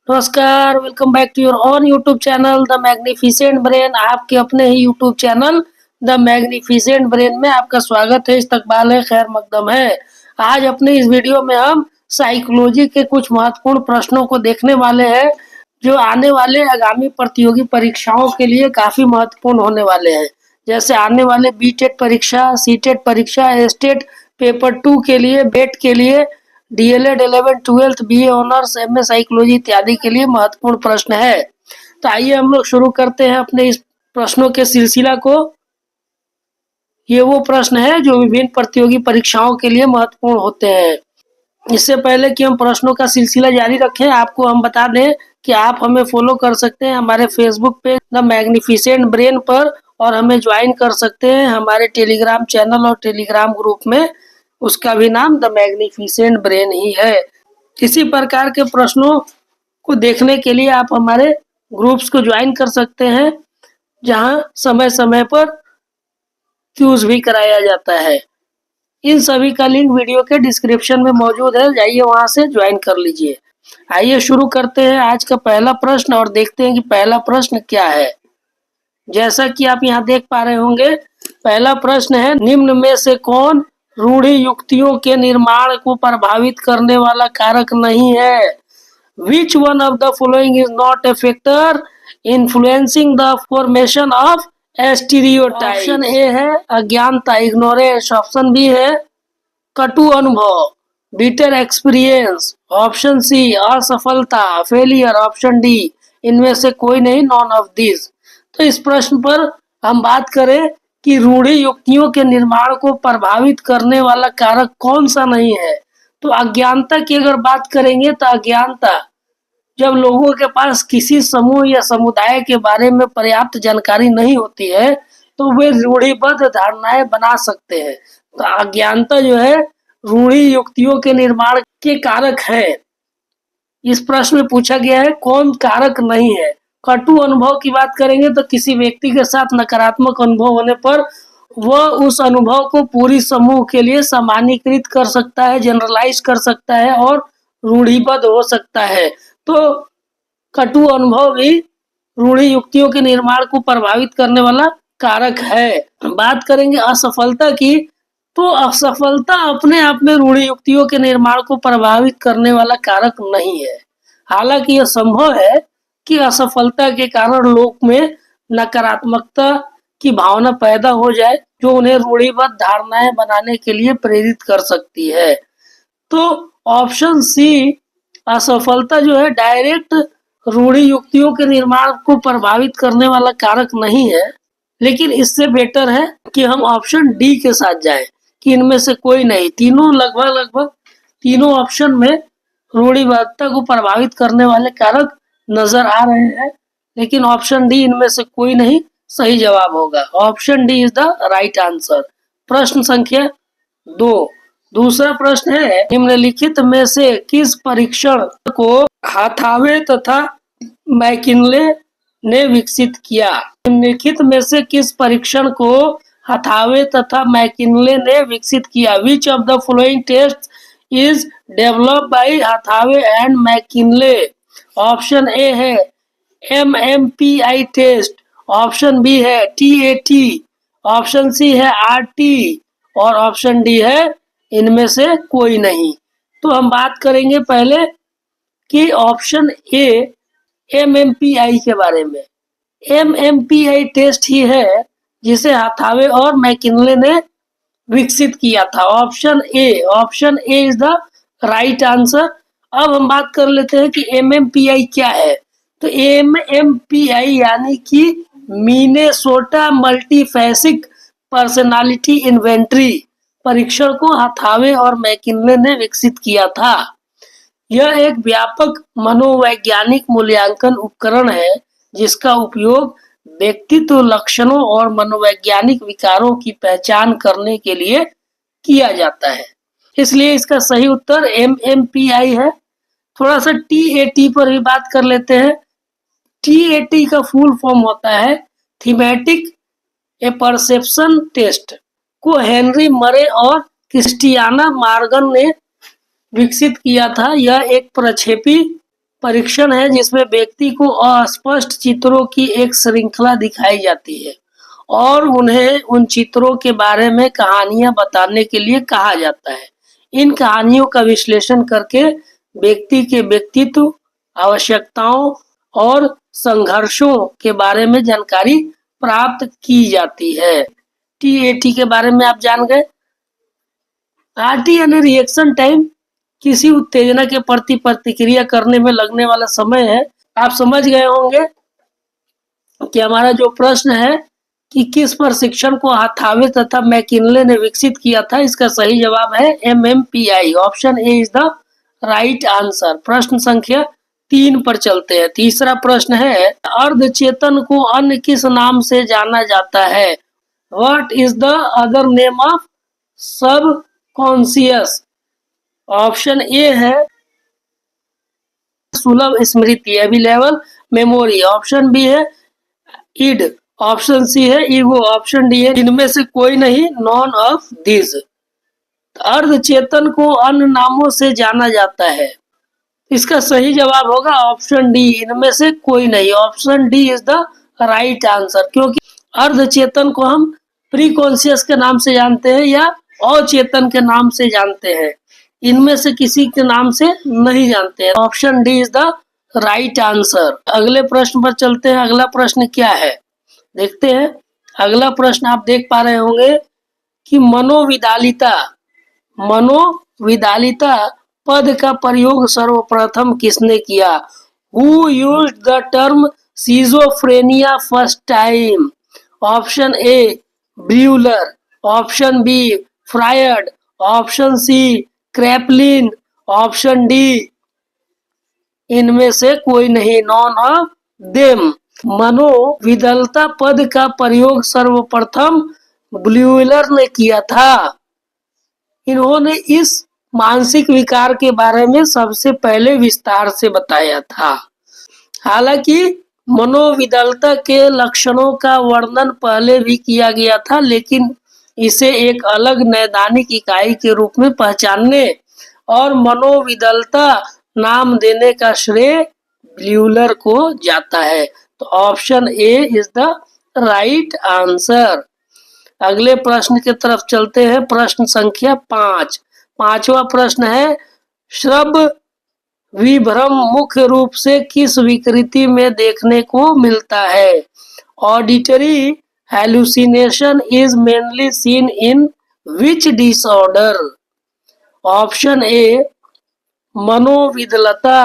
नमस्कार, welcome back to your own YouTube channel the magnificent brain. आपके अपने ही YouTube channel the magnificent brain में आपका स्वागत है। इस्तकबाल है, खैर मकदम है। आज अपने इस वीडियो में हम साइकोलॉजी के कुछ महत्वपूर्ण प्रश्नों को देखने वाले हैं, जो आने वाले आगामी प्रतियोगी परीक्षाओं के लिए काफी महत्वपूर्ण होने वाले हैं। जैसे आने वाले बीटेट परीक्षा, सीटेट परीक्षा, एस्टेट पेपर 2 के लिए, बेट के लिए, DElEd 11 12 BA honours, MA psychology इत्यादि के लिए महत्वपूर्ण प्रश्न है। तो आइए हम लोग शुरू करते हैं अपने इस प्रश्नों के सिलसिला को। ये वो प्रश्न है जो विभिन्न प्रतियोगी परीक्षाओं के लिए महत्वपूर्ण होते हैं। इससे पहले कि हम प्रश्नों का सिलसिला जारी रखें, आपको हम बता दें कि आप हमें फॉलो कर सकते हैं हमारे Facebook page the magnificent brain पर, और हमें ज्वाइन कर सकते हैं हमारे टेलीग्राम चैनल और टेलीग्राम ग्रुप में। उसका भी नाम द मैग्निफिसेंट ब्रेन ही है। इसी प्रकार के प्रश्नों को देखने के लिए आप हमारे ग्रुप्स को ज्वाइन कर सकते हैं, जहां समय समय पर क्यूज भी कराया जाता है। इन सभी का लिंक वीडियो के डिस्क्रिप्शन में मौजूद है, जाइए वहां से ज्वाइन कर लीजिए। आइए शुरू करते हैं आज का पहला प्रश्न और देखते हैं कि पहला प्रश्न क्या है। जैसा कि आप यहाँ देख पा रहे होंगे, पहला प्रश्न है, निम्न में से कौन रूढ़ि युक्तियों के निर्माण को प्रभावित करने वाला कारक नहीं है? Which one of the following is not a factor influencing the formation of stereotype? Option A है अज्ञानता, इग्नोरेंस। ऑप्शन बी है कटु अनुभव, बिटर एक्सपीरियंस। ऑप्शन सी असफलता, फेलियर। ऑप्शन डी इनमें से कोई नहीं, नॉन ऑफ दिस। तो इस प्रश्न पर हम बात करें कि रूढ़ि युक्तियों के निर्माण को प्रभावित करने वाला कारक कौन सा नहीं है, तो अज्ञानता की अगर बात करेंगे तो अज्ञानता, जब लोगों के पास किसी समूह या समुदाय के बारे में पर्याप्त जानकारी नहीं होती है तो वे रूढ़िबद्ध धारणाएं बना सकते हैं। तो अज्ञानता जो है रूढ़ि युक्तियों के निर्माण के कारक है। इस प्रश्न में पूछा गया है कौन कारक नहीं है। कटु अनुभव की बात करेंगे तो किसी व्यक्ति के साथ नकारात्मक अनुभव होने पर वह उस अनुभव को पूरी समूह के लिए सामान्यीकृत कर सकता है, जनरलाइज कर सकता है और रूढ़िबद्ध हो सकता है। तो कटु अनुभव भी रूढ़ि युक्तियों के निर्माण को प्रभावित करने वाला कारक है। बात करेंगे असफलता की, तो असफलता अपने आप में रूढ़ि युक्तियों के निर्माण को प्रभावित करने वाला कारक नहीं है। हालांकि यह संभव है कि असफलता के कारण लोग में नकारात्मकता की भावना पैदा हो जाए, जो उन्हें रूढ़िबद्ध धारणाएं बनाने के लिए प्रेरित कर सकती है। तो ऑप्शन सी असफलता जो है डायरेक्ट रूढ़ि युक्तियों के निर्माण को प्रभावित करने वाला कारक नहीं है, लेकिन इससे बेटर है कि हम ऑप्शन डी के साथ जाएं कि इनमें से कोई नहीं। तीनों लगभग तीनों ऑप्शन में रूढ़िबद्धता को प्रभावित करने वाले कारक नजर आ रहे हैं, लेकिन ऑप्शन डी इनमें से कोई नहीं सही जवाब होगा। Option D is the right answer. प्रश्न संख्या 2, दूसरा प्रश्न है, निम्नलिखित में से किस परीक्षण को हाथावे तथा मैकिन्ले ने विकसित किया? निम्नलिखित में से किस परीक्षण को हाथावे तथा मैकिन्ले ने विकसित किया? Which of the following test is developed by Hathaway and McKinley? Option A है MMPI टेस्ट, ऑप्शन बी है TAT, ऑप्शन सी है RT और ऑप्शन डी है इनमें से कोई नहीं। तो हम बात करेंगे पहले कि ऑप्शन ए MMPI के बारे में। MMPI टेस्ट ही है जिसे हाथावे और मैकिन्ले ने विकसित किया था। Option A is the right answer. अब हम बात कर लेते हैं कि MMPI क्या है। तो MMPI यानी कि मिनेसोटा मल्टीफैसिक पर्सनालिटी इन्वेंटरी परीक्षण को हाथावे और मैकिन्ले ने विकसित किया था। यह एक व्यापक मनोवैज्ञानिक मूल्यांकन उपकरण है जिसका उपयोग व्यक्तित्व लक्षणों और मनोवैज्ञानिक विकारों की पहचान करने के लिए किया जाता है। इसलिए इसका सही उत्तर MMPI है। थोड़ा सा TAT पर भी बात कर लेते हैं। TAT का फुल फॉर्म होता है थीमेटिक ए परसेप्शन टेस्ट, को हेनरी मरे और क्रिस्टियाना मॉर्गन ने विकसित किया था। यह एक प्रक्षेपी परीक्षण है जिसमें व्यक्ति को अस्पष्ट चित्रों की एक श्रृंखला दिखाई जाती है और उन्हें उन चित्रों के बारे में कहानियां बताने के लिए कहा जाता है। इन कहानियों का विश्लेषण करके व्यक्ति के व्यक्तित्व, आवश्यकताओं और संघर्षों के बारे में जानकारी प्राप्त की जाती है। TAT के बारे में आप जान गए। RT यानी रिएक्शन टाइम, किसी उत्तेजना के प्रति प्रतिक्रिया करने में लगने वाला समय है। आप समझ गए होंगे कि हमारा जो प्रश्न है कि किस प्रशिक्षण को हाथावे तथा मैकिन्ले ने विकसित किया था, इसका सही जवाब है MMPI। Option A is the right answer. प्रश्न संख्या 3 पर चलते हैं। तीसरा प्रश्न है, अर्धचेतन को अन्य किस नाम से जाना जाता है? What is the other name of subconscious? Option A है सुलभ स्मृति, अवेलेबल मेमोरी। ऑप्शन बी है इड। ऑप्शन सी है ईगो। ऑप्शन डी है इनमें से कोई नहीं, नॉन ऑफ दिस। अर्धचेतन को अन्य नामों से जाना जाता है, इसका सही जवाब होगा ऑप्शन डी, इनमें से कोई नहीं। Option D is the right answer, क्योंकि अर्धचेतन को हम प्री कॉन्शियस के नाम से जानते हैं या अचेतन के नाम से जानते हैं, इनमें से किसी के नाम से नहीं जानते हैं। Option D is the right answer. अगले प्रश्न पर चलते हैं। अगला प्रश्न क्या है देखते हैं। अगला प्रश्न आप देख पा रहे होंगे कि मनोविदालिता पद का प्रयोग सर्वप्रथम किसने किया? Who used the term schizophrenia first time? Option A Bleuler, option B Freud, option C Kraepelin, option D इनमें से कोई नहीं, नॉन ऑफ देम। मनोविदलता पद का प्रयोग सर्वप्रथम ब्यूलर ने किया था। इन्होंने इस मानसिक विकार के बारे में सबसे पहले विस्तार से बताया था। हालांकि मनोविदलता के लक्षणों का वर्णन पहले भी किया गया था, लेकिन इसे एक अलग नैदानिक इकाई के रूप में पहचानने और मनोविदलता नाम देने का श्रेय ब्यूलर को जाता है। तो option A is the right answer. अगले प्रश्न की तरफ चलते हैं। प्रश्न संख्या 5। पांचवा प्रश्न है, श्रव्य विभ्रम मुख्य रूप से किस विकृति में देखने को मिलता है? Auditory hallucination is mainly seen in which disorder? Option A मनोविदलता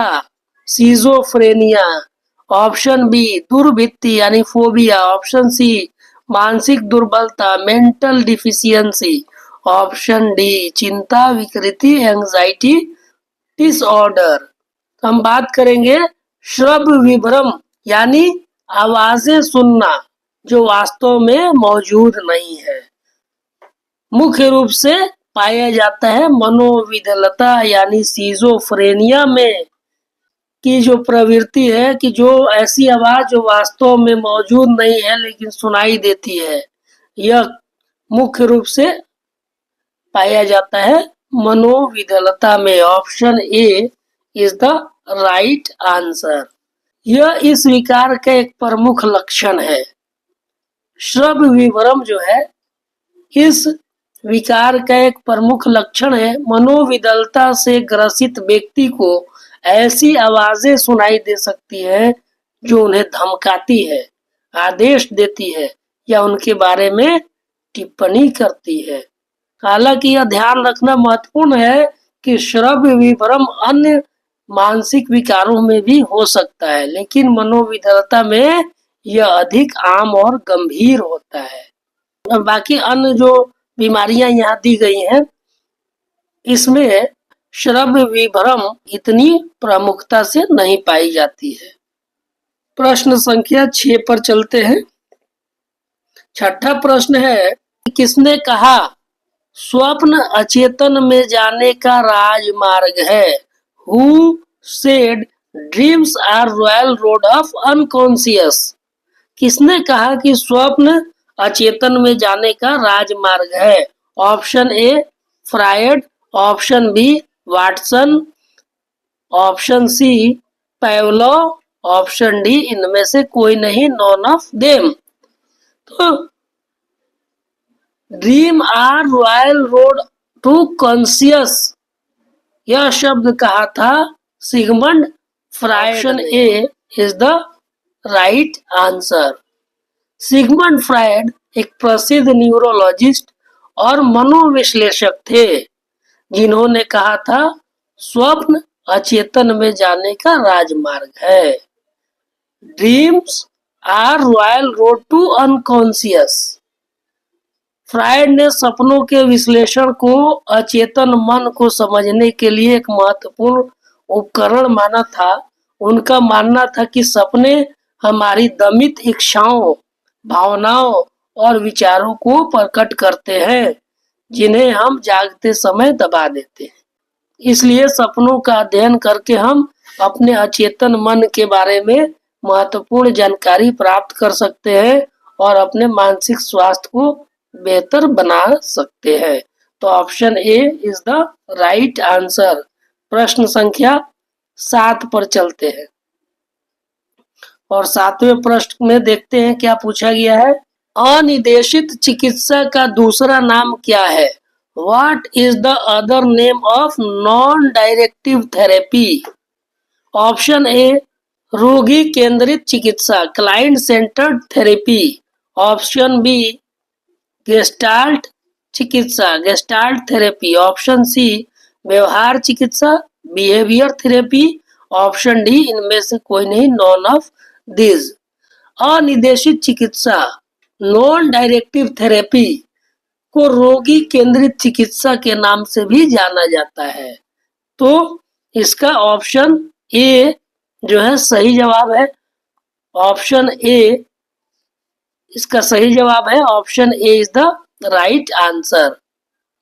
सिजोफ्रेनिया, ऑप्शन बी दुर्वृत्ति यानी फोबिया, ऑप्शन सी मानसिक दुर्बलता मेंटल डिफिशियंसी, ऑप्शन डी चिंता विकृति एंजाइटी डिसऑर्डर। हम बात करेंगे श्रव्य विभ्रम यानी आवाजें सुनना जो वास्तव में मौजूद नहीं है, मुख्य रूप से पाया जाता है मनोविदलता यानी सिजोफ्रेनिया में की जो प्रवृत्ति है कि जो ऐसी आवाज जो वास्तव में मौजूद नहीं है लेकिन सुनाई देती है, यह मुख्य रूप से पाया जाता है मनोविदलता में। Option A is the right answer. यह इस विकार का एक प्रमुख लक्षण है। श्रव्य विभ्रम जो है इस विकार का एक प्रमुख लक्षण है। मनोविदलता से ग्रसित व्यक्ति को ऐसी आवाजें सुनाई दे सकती है जो उन्हें धमकाती है, आदेश देती है या उनके बारे में टिप्पणी करती है। हालांकि यह ध्यान रखना महत्वपूर्ण है कि श्रव्य विभ्रम अन्य मानसिक विकारों में भी हो सकता है, लेकिन मनोविदलता में यह अधिक आम और गंभीर होता है। बाकी अन्य जो बीमारियां यहाँ दी गई हैं, इसमें श्रव्य विभ्रम इतनी प्रमुखता से नहीं पाई जाती है। प्रश्न संख्या 6 पर चलते हैं। छठा प्रश्न है, किसने कहा स्वप्न अचेतन में जाने का राजमार्ग है? Who said dreams are royal road of unconscious? किसने कहा कि स्वप्न अचेतन में जाने का राजमार्ग है? Option A Freud, option B Watson, option C Pavlov, option D इनमें से कोई नहीं, none of them। तो dream are royal road to conscious, यह शब्द कहा था Sigmund Freud. Option A is the right answer. Sigmund Freud एक प्रसिद्ध न्यूरोलॉजिस्ट और मनोविश्लेषक थे, जिन्होंने कहा था स्वप्न अचेतन में जाने का राजमार्ग है। Dreams are royal road to unconscious. Freud ने सपनों के विश्लेषण को अचेतन मन को समझने के लिए एक महत्वपूर्ण उपकरण माना था। उनका मानना था कि सपने हमारी दमित इच्छाओं, भावनाओं और विचारों को प्रकट करते हैं, जिन्हें हम जागते समय दबा देते हैं। इसलिए सपनों का अध्ययन करके हम अपने अचेतन मन के बारे में महत्वपूर्ण जानकारी प्राप्त कर सकते हैं और अपने मानसिक स्वास्थ्य को बेहतर बना सकते हैं। तो option A is the right answer. प्रश्न संख्या 7 पर चलते हैं और 7वें प्रश्न में देखते हैं क्या पूछा गया है। अनिर्देशित चिकित्सा का दूसरा नाम क्या है? What is the other name of non-directive therapy? Option A रोगी केंद्रित चिकित्सा, client centred therapy. Option B gestalt चिकित्सा, गेस्टाल्ट थेरेपी। ऑप्शन सी व्यवहार चिकित्सा, बिहेवियर थेरेपी। ऑप्शन डी इनमें से कोई नहीं, नॉन ऑफ दिस। अनिर्देशित चिकित्सा, नॉन डायरेक्टिव थेरेपी को रोगी केंद्रित चिकित्सा के नाम से भी जाना जाता है। तो इसका ऑप्शन ए जो है सही जवाब है। ऑप्शन ए इसका सही जवाब है। Option A is the right answer.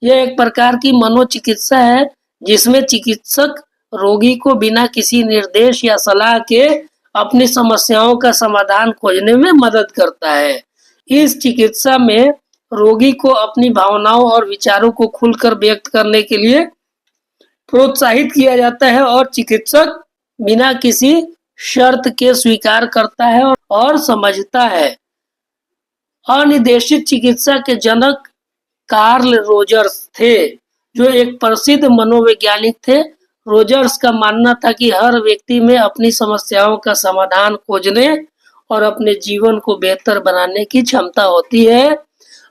यह एक प्रकार की मनोचिकित्सा है जिसमें चिकित्सक रोगी को बिना किसी निर्देश या सलाह के अपनी समस्याओं का समाधान खोजने में मदद करता है। इस चिकित्सा में रोगी को अपनी भावनाओं और विचारों को खुलकर व्यक्त करने के लिए प्रोत्साहित किया जाता है और चिकित्सक बिना किसी शर्त के स्वीकार करता है और समझता है। अनिर्देशित चिकित्सा के जनक कार्ल रोजर्स थे, जो एक प्रसिद्ध मनोवैज्ञानिक थे। रोजर्स का मानना था कि हर व्यक्ति में अपनी समस्याओं का समाधान खोजने और अपने जीवन को बेहतर बनाने की क्षमता होती है।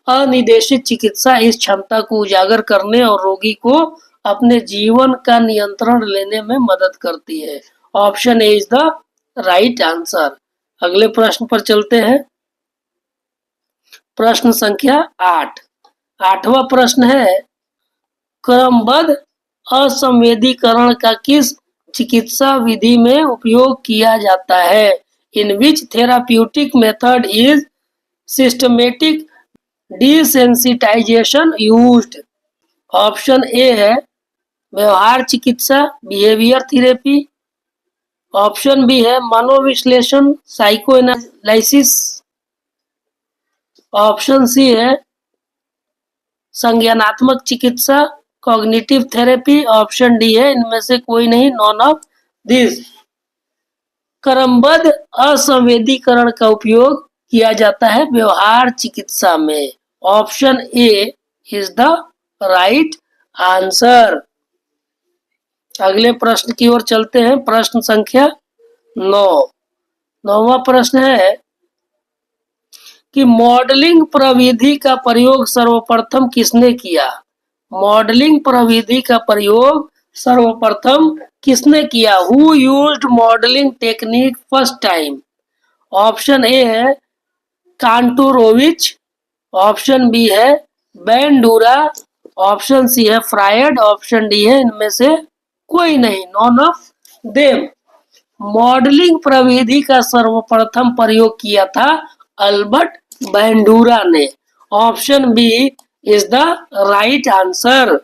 अनिर्देशित चिकित्सा इस क्षमता को उजागर करने और रोगी को अपने जीवन का नियंत्रण लेने में मदद करती है। Option A is the right answer. अगले प्रश्न पर चलते हैं। प्रश्न संख्या 8। 8वां प्रश्न है, क्रमबद्ध असंवेदीकरण का किस चिकित्सा विधि में उपयोग किया जाता है? In which therapeutic method is systematic desensitization used? Option A है व्यवहार चिकित्सा, बिहेवियर थेरेपी। ऑप्शन बी है मनोविश्लेषण, साइको एनालिसिस। ऑप्शन सी है संज्ञानात्मक चिकित्सा, कॉग्निटिव थेरेपी। ऑप्शन डी है इनमें से कोई नहीं, नॉन ऑफ दिस। क्रमबद्ध असंवेदीकरण का उपयोग किया जाता है व्यवहार चिकित्सा में। Option A is the right answer. अगले प्रश्न की ओर चलते हैं। प्रश्न संख्या 9। 9वां प्रश्न है कि मॉडलिंग प्रविधि का प्रयोग सर्वप्रथम किसने किया? मॉडलिंग प्रविधि का प्रयोग सर्वप्रथम किसने किया? Who used modelling technique first time? Option A है कांटोरोविच। ऑप्शन बी है बैंडूरा। ऑप्शन सी है फ्रायड। ऑप्शन डी है इनमें से कोई नहीं, नॉन ऑफ देम। मॉडलिंग प्रविधि का सर्वप्रथम प्रयोग किया था अल्बर्ट बैंडूरा ने। Option B is the right answer.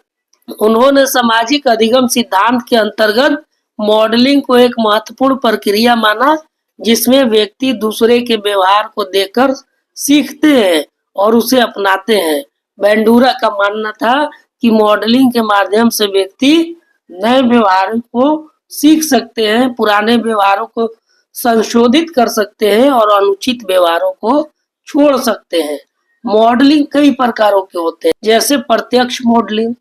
उन्होंने सामाजिक अधिगम सिद्धांत के अंतर्गत मॉडलिंग को एक महत्वपूर्ण प्रक्रिया माना, जिसमें व्यक्ति दूसरे के व्यवहार को देखकर सीखते हैं और उसे अपनाते हैं। बैंडूरा का मानना था कि मॉडलिंग के माध्यम से व्यक्ति नए व्यवहार को सीख सकते हैं, पुराने व्यवहारों को संशोधित कर सकते हैं और अनुचित व्यवहारों को छोड़ सकते हैं। मॉडलिंग कई प्रकारों के होते हैं, जैसे प्रत्यक्ष मॉडलिंग।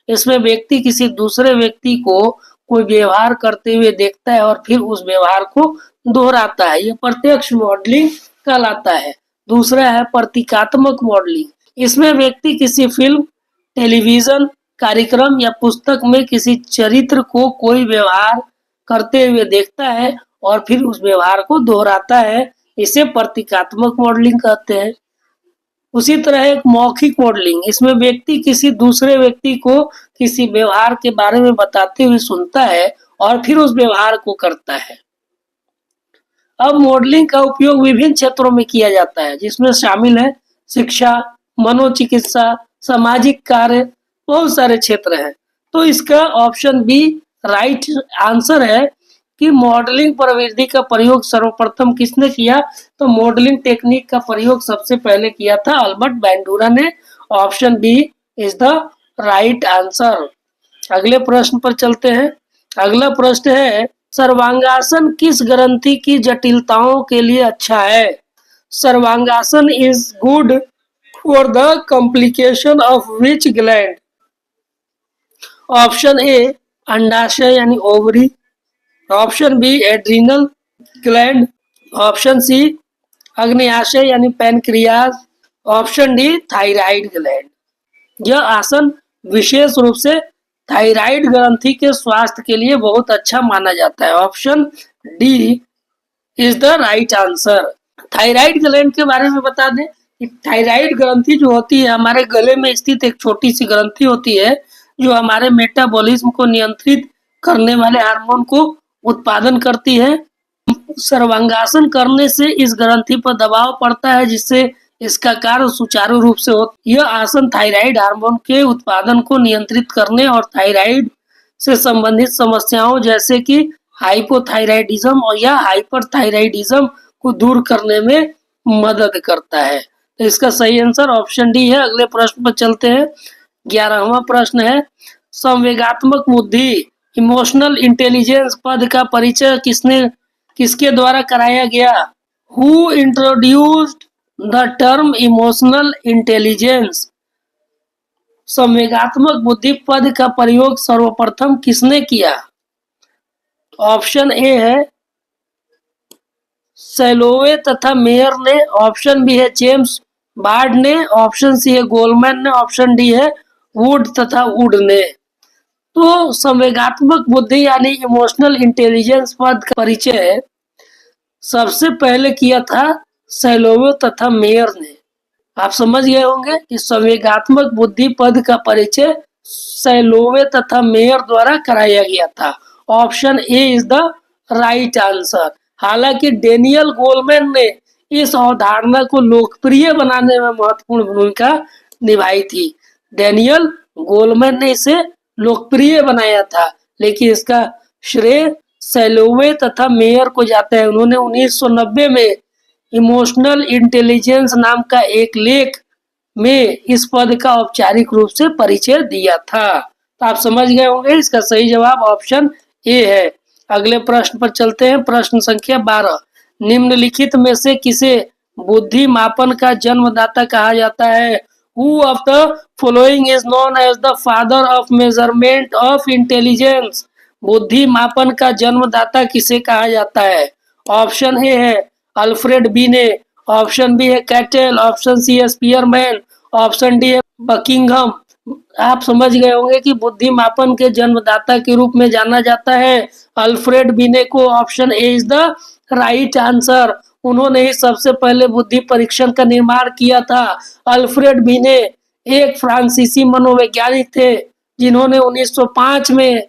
इसमें व्यक्ति किसी दूसरे व्यक्ति को कोई व्यवहार करते हुए देखता है और फिर उस व्यवहार को दोहराता है, ये प्रत्यक्ष मॉडलिंग कहलाता है। दूसरा है प्रतीकात्मक मॉडलिंग। इसमें व्यक्ति किसी फिल्म, टेलीविजन कार्यक्रम या पुस्तक में किसी चरित्र को कोई व्यवहार करते हुए देखता है और फिर उस व्यवहार को दोहराता है, इसे प्रतीकात्मक मॉडलिंग कहते हैं। उसी तरह एक मौखिक मॉडलिंग, इसमें व्यक्ति किसी दूसरे व्यक्ति को किसी व्यवहार के बारे में बताते हुए सुनता है और फिर उस व्यवहार को करता है। अब मॉडलिंग का उपयोग विभिन्न क्षेत्रों में किया जाता है, जिसमें शामिल है शिक्षा, मनोचिकित्सा, सामाजिक कार्य, बहुत सारे क्षेत्र हैं। तो इसका ऑप्शन बी राइट आंसर है कि मॉडलिंग प्रविधि का प्रयोग सर्वप्रथम किसने किया? तो मॉडलिंग टेक्निक का प्रयोग सबसे पहले किया था अल्बर्ट बैंडूरा ने। Option B is the right answer. अगले प्रश्न पर चलते हैं। अगला प्रश्न है, सर्वांगासन किस ग्रंथि की जटिलताओं के लिए अच्छा है? Sarvangasana is good for the complication of which gland? Option A अंडाशय यानी ovary, option B adrenal gland, option C अग्न्याशय यानी pancreas, option D thyroid gland. यह आसन विशेष रूप से थायराइड ग्रंथि के स्वास्थ्य के लिए बहुत अच्छा माना जाता है। Option D is the right answer. Thyroid gland के बारे में बता दें कि थायराइड ग्रंथि जो होती है हमारे गले में स्थित एक छोटी सी ग्रंथि होती है, जो हमारे मेटाबॉलिज्म को नियंत्रित करने वाले हार्मोन को उत्पादन करती है। सर्वांगासन करने से इस ग्रंथि पर दबाव पड़ता है, जिससे इसका कार्य सुचारू रूप से होता है। यह आसन थायराइड हार्मोन के उत्पादन को नियंत्रित करने और थायराइड से संबंधित समस्याओं जैसे कि हाइपोथायराइडिज्म और या हाइपरथायराइडिज्म को दूर करने में मदद करता है। तो इसका सही आंसर ऑप्शन डी है। अगले प्रश्न पर चलते हैं। 11वां प्रश्न है, संवेगात्मक बुद्धि इमोशनल इंटेलिजेंस पद का परिचय किसके द्वारा कराया गया? Who introduced the term emotional intelligence? संवेगात्मक बुद्धि पद का प्रयोग सर्वप्रथम किसने किया? ऑप्शन ए है सैलोवे तथा मेयर ने, ऑप्शन बी है जेम्स बार्ड ने, ऑप्शन सी है गोलमैन ने, ऑप्शन डी है वुड तथा वुड ने। तो संवेगात्मक बुद्धि यानी इमोशनल इंटेलिजेंस पद का परिचय सबसे पहले किया था सैलोवे तथा मेयर ने। आप समझ गए होंगे कि संवेगात्मक बुद्धि पद का परिचय सैलोवे तथा मेयर द्वारा कराया गया था। Option A is the right answer. हालांकि डेनियल गोलमैन ने इस अवधारणा को लोकप्रिय बनाने में महत्वपूर्ण भूमिका निभाई थी। डेनियल गोलमैन ने इसे लोकप्रिय बनाया था, लेकिन इसका श्रेय सैलोवे तथा मेयर को जाता है। उन्होंने 1990 में इमोशनल इंटेलिजेंस नाम का एक लेख में इस पद का औपचारिक रूप से परिचय दिया था। तो आप समझ गए होंगे, इसका सही जवाब ऑप्शन ए है। अगले प्रश्न पर चलते हैं। प्रश्न संख्या 12, निम्नलिखित में से किसे बुद्धि मापन का जन्मदाता कहा जाता है? Who of the following is known as the father of measurement of intelligence? बुद्धि मापन का जन्मदाता किसे कहा जाता है? ऑप्शन ए है अल्फ्रेड बीने, ऑप्शन बी है कैटेल, ऑप्शन सी है स्पीयरमैन, ऑप्शन डी है बकिंघम। आप समझ गए होंगे कि बुद्धि मापन के जन्मदाता के रूप में जाना जाता है अल्फ्रेड बीने को। Option A is the right answer. उन्होंने ही सबसे पहले बुद्धि परीक्षण का निर्माण किया था। अल्फ्रेड बीने एक फ्रांसीसी मनोवैज्ञानिक थे, जिन्होंने 1905 में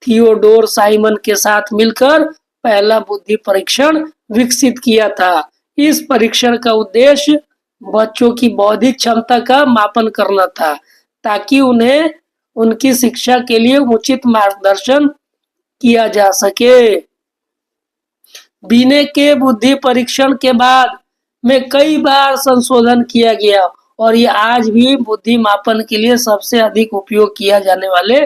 थियोडोर साइमन के साथ मिलकर पहला बुद्धि परीक्षण विकसित किया था। इस परीक्षण का उद्देश्य बच्चों की बौद्धिक क्षमता का मापन करना था, ताकि उन्हें उनकी शिक्षा के लिए उचित मार्गदर्शन किया जा सके। बीने के बुद्धि परीक्षण के बाद में कई बार संशोधन किया गया और ये आज भी बुद्धि मापन के लिए सबसे अधिक उपयोग किया जाने वाले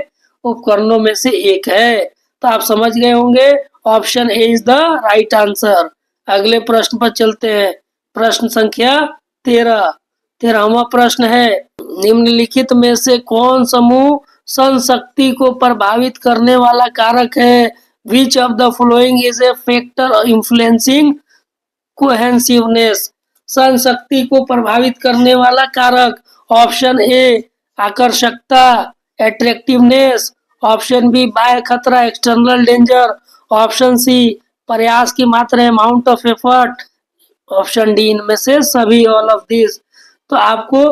उपकरणों में से एक है। तो आप समझ गए होंगे option A is the right answer. अगले प्रश्न पर चलते हैं। प्रश्न संख्या 13। 13वां प्रश्न है, निम्नलिखित में से कौन समूह संशक्ति को प्रभावित करने वाला कारक है? Which of the following is a factor influencing cohesiveness? संशक्ति को प्रभावित करने वाला कारक। ऑप्शन ए आकर्षकता एट्रैक्टिवनेस, ऑप्शन बी बाह्य खतरा एक्सटर्नल डेंजर, ऑप्शन सी प्रयास की मात्रा amount of effort, option D इनमें से सभी ऑल ऑफ दिस। तो आपको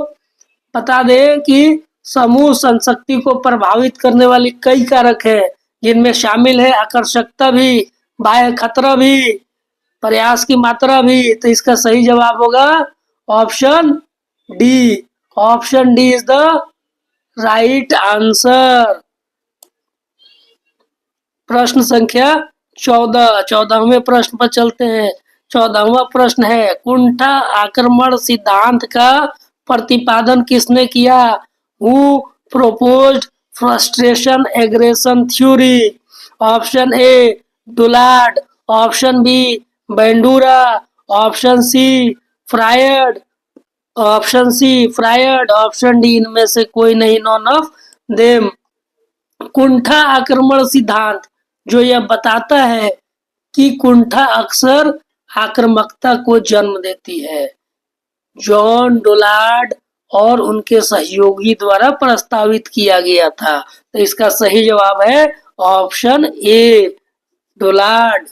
बता दें कि समूह संशक्ति को प्रभावित करने वाले कई कारक हैं, जिनमें शामिल है आकर्षकता भी, बाह्य खतरा भी, प्रयास की मात्रा भी। तो इसका सही जवाब होगा option D. Option D is the right answer. प्रश्न संख्या 14। 14वें प्रश्न पर चलते हैं। 14वां प्रश्न है, कुंठा आक्रमण सिद्धांत का प्रतिपादन किसने किया? Who proposed frustration aggression theory? Option A Dollard, option B Bandura, option C Freud, option D इनमें से कोई नहीं, नॉन ऑफ देम। कुंठा आक्रमण सिद्धांत जो यह बताता है कि कुंठा अक्सर आक्रामकता को जन्म देती है, जॉन डोलार्ड और उनके सहयोगी द्वारा प्रस्तावित किया गया था। तो इसका सही जवाब है ऑप्शन ए डोलार्ड।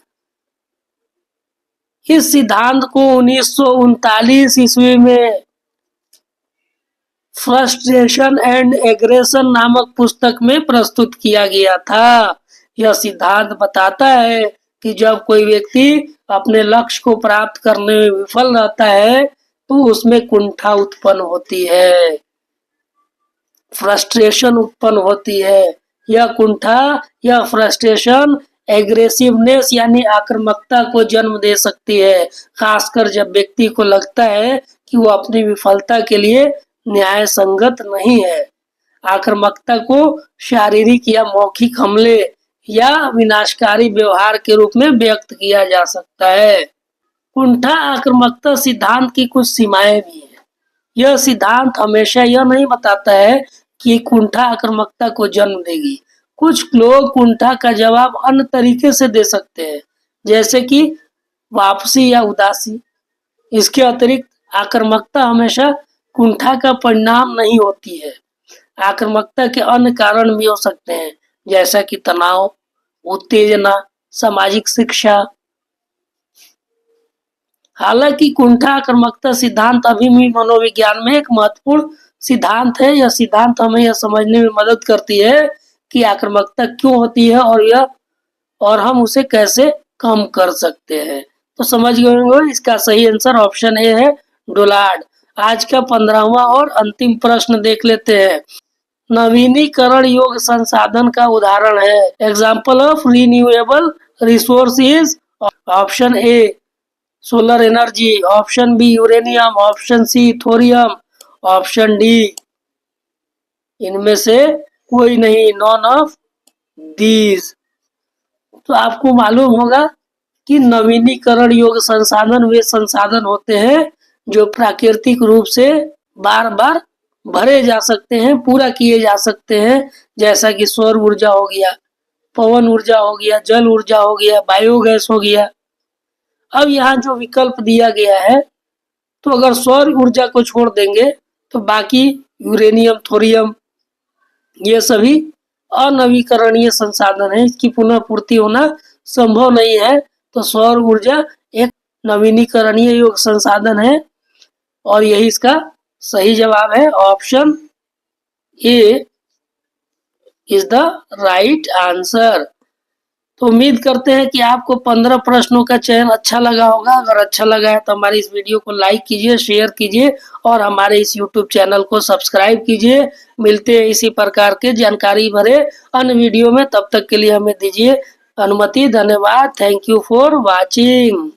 इस सिद्धांत को 1939 ईस्वी में फ्रस्ट्रेशन एंड एग्रेशन नामक पुस्तक में प्रस्तुत किया गया था। यह सिद्धांत बताता है कि जब कोई व्यक्ति अपने लक्ष्य को प्राप्त करने में विफल रहता है तो उसमें कुंठा उत्पन्न होती है, फ्रस्ट्रेशन उत्पन्न होती है। यह कुंठा, यह फ्रस्ट्रेशन एग्रेसिवनेस यानी आक्रामकता को जन्म दे सकती है, खासकर जब व्यक्ति को लगता है कि वो अपनी विफलता के लिए न्याय संगत नहीं है। आक्रामकता को शारीरिक या मौखिक हमले या विनाशकारी व्यवहार के रूप में व्यक्त किया जा सकता है। कुंठा आक्रामकता सिद्धांत की कुछ सीमाएं भी हैं। यह सिद्धांत हमेशा यह नहीं बताता है कि कुंठा आक्रामकता को जन्म देगी। कुछ लोग कुंठा का जवाब अन्य तरीके से दे सकते हैं, जैसे कि वापसी या उदासी। इसके अतिरिक्त आक्रामकता हमेशा कुंठा का परिणाम नहीं होती है। आक्रामकता के अन्य कारण भी हो सकते हैं, जैसा कि तनाव, उत्तेजना, सामाजिक शिक्षा। हालांकि कुंठा आक्रामकता सिद्धांत अभी भी मनोविज्ञान में एक महत्वपूर्ण सिद्धांत है। यह सिद्धांत हमें यह समझने में मदद करती है कि आक्रामकता क्यों होती है और हम उसे कैसे कम कर सकते हैं। तो समझ गए होंगे, इसका सही आंसर ऑप्शन ए है डोलार्ड। आज का 15वां और अंतिम प्रश्न देख लेते हैं। नवीनीकरण योग्य संसाधन का उदाहरण है। Example of renewable resource is option A solar energy, option B uranium, option C thorium, option D इनमें से कोई नहीं, नॉन ऑफ दीज। तो आपको मालूम होगा कि नवीनीकरण योग्य संसाधन वे संसाधन होते हैं जो प्राकृतिक रूप से बार बार भरे जा सकते हैं, पूरा किए जा सकते हैं, जैसा कि सौर ऊर्जा हो गया, पवन ऊर्जा हो गया, जल ऊर्जा हो गया, बायोगैस हो गया। अब यहाँ जो विकल्प दिया गया है, तो अगर सौर ऊर्जा को छोड़ देंगे तो बाकी यूरेनियम, थोरियम ये सभी अनवीकरणीय संसाधन है, इसकी पुनः पूर्ति होना संभव नहीं है। तो सौर ऊर्जा एक नवीनीकरणीय योग्य संसाधन है और यही इसका सही जवाब है। Option A is the right answer. तो उम्मीद करते हैं कि आपको 15 प्रश्नों का चयन अच्छा लगा होगा। अगर अच्छा लगा है तो हमारी इस वीडियो को लाइक कीजिए, शेयर कीजिए और हमारे इस यूट्यूब चैनल को सब्सक्राइब कीजिए। मिलते हैं इसी प्रकार के जानकारी भरे अन्य वीडियो में, तब तक के लिए हमें दीजिए अनुमति। धन्यवाद। Thank you for watching.